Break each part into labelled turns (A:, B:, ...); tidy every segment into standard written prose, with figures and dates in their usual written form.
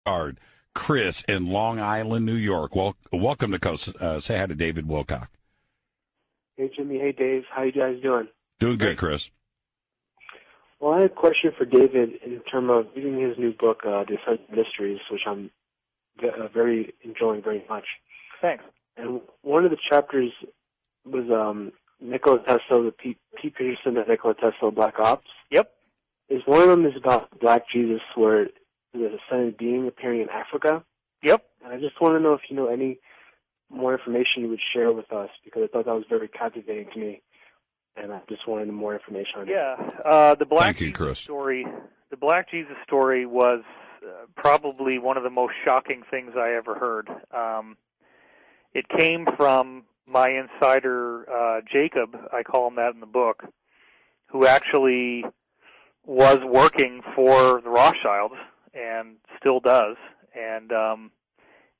A: Card. Chris in Long Island, New York. Welcome to Coast. Say hi to David Wilcock.
B: Hey, Jimmy. Hey, Dave. How you guys doing?
A: Doing good, Chris.
B: Well, I had a question for David in terms of reading his new book, The Ascent Mysteries, which I'm very enjoying very much.
C: Thanks.
B: And one of the chapters was Nikola Tesla, the Pete Peterson and Nikola Tesla Black Ops.
C: Yep.
B: One of them is about the Black Jesus, where there's a ascended being appearing in Africa.
C: Yep.
B: And I just want to know if you know any more information you would share with us, because I thought that was very captivating to me, and I just wanted more information on it.
C: Yeah. The Black
A: Thank you, Chris.
C: story. The Black Jesus story was probably one of the most shocking things I ever heard. It came from my insider, Jacob, I call him that in the book, who actually was working for the Rothschilds and still does, and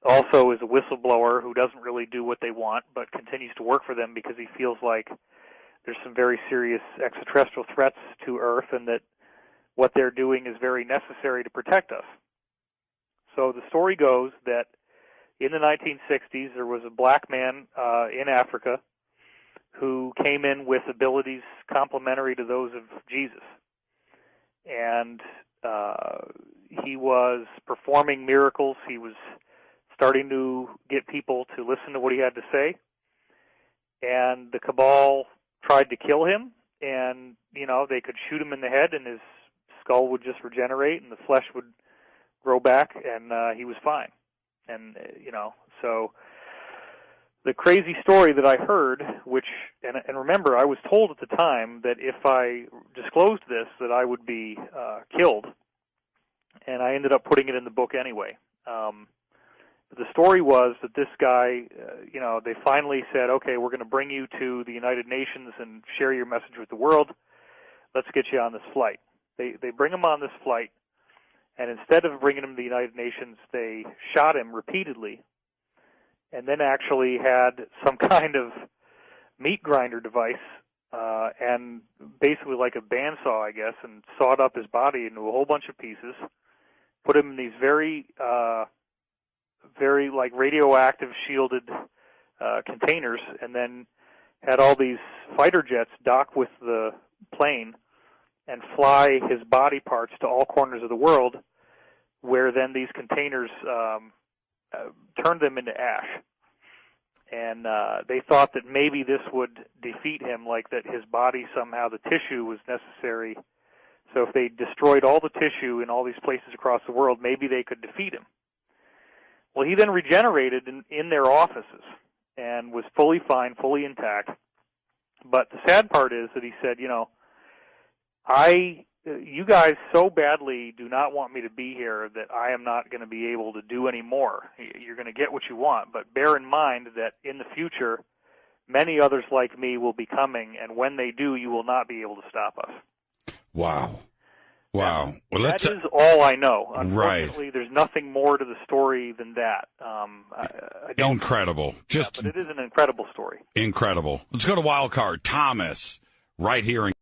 C: also is a whistleblower who doesn't really do what they want but continues to work for them because he feels like there's some very serious extraterrestrial threats to Earth and that what they're doing is very necessary to protect us. So the story goes that in the 1960s there was a black man in Africa who came in with abilities complementary to those of Jesus. And he was performing miracles. He was starting to get people to listen to what he had to say. And the cabal tried to kill him, and, they could shoot him in the head, and his skull would just regenerate, and the flesh would grow back, and he was fine. And, so the crazy story that I heard, and remember, I was told at the time that if I disclosed this, that I would be killed, and I ended up putting it in the book anyway. The story was that this guy, they finally said, okay, we're going to bring you to the United Nations and share your message with the world. Let's get you on this flight. They bring him on this flight, and instead of bringing him to the United Nations, they shot him repeatedly, and then actually had some kind of meat grinder device, and basically like a bandsaw, I guess, and sawed up his body into a whole bunch of pieces, put him in these very like radioactive shielded containers, and then had all these fighter jets dock with the plane and fly his body parts to all corners of the world, where then these containers turned them into ash. And they thought that maybe this would defeat him, like that his body somehow, the tissue was necessary. So if they destroyed all the tissue in all these places across the world, maybe they could defeat him. Well, he then regenerated in their offices and was fully fine, fully intact. But the sad part is that he said, you guys so badly do not want me to be here that I am not going to be able to do any more. You're going to get what you want, but bear in mind that in the future, many others like me will be coming, and when they do, you will not be able to stop us.
A: Wow. Wow. Well,
C: that is all I know. Unfortunately,
A: right.
C: There's nothing more to the story than that. I don't,
A: incredible.
C: But it is an incredible story.
A: Incredible. Let's go to Wild Card. Thomas, right here in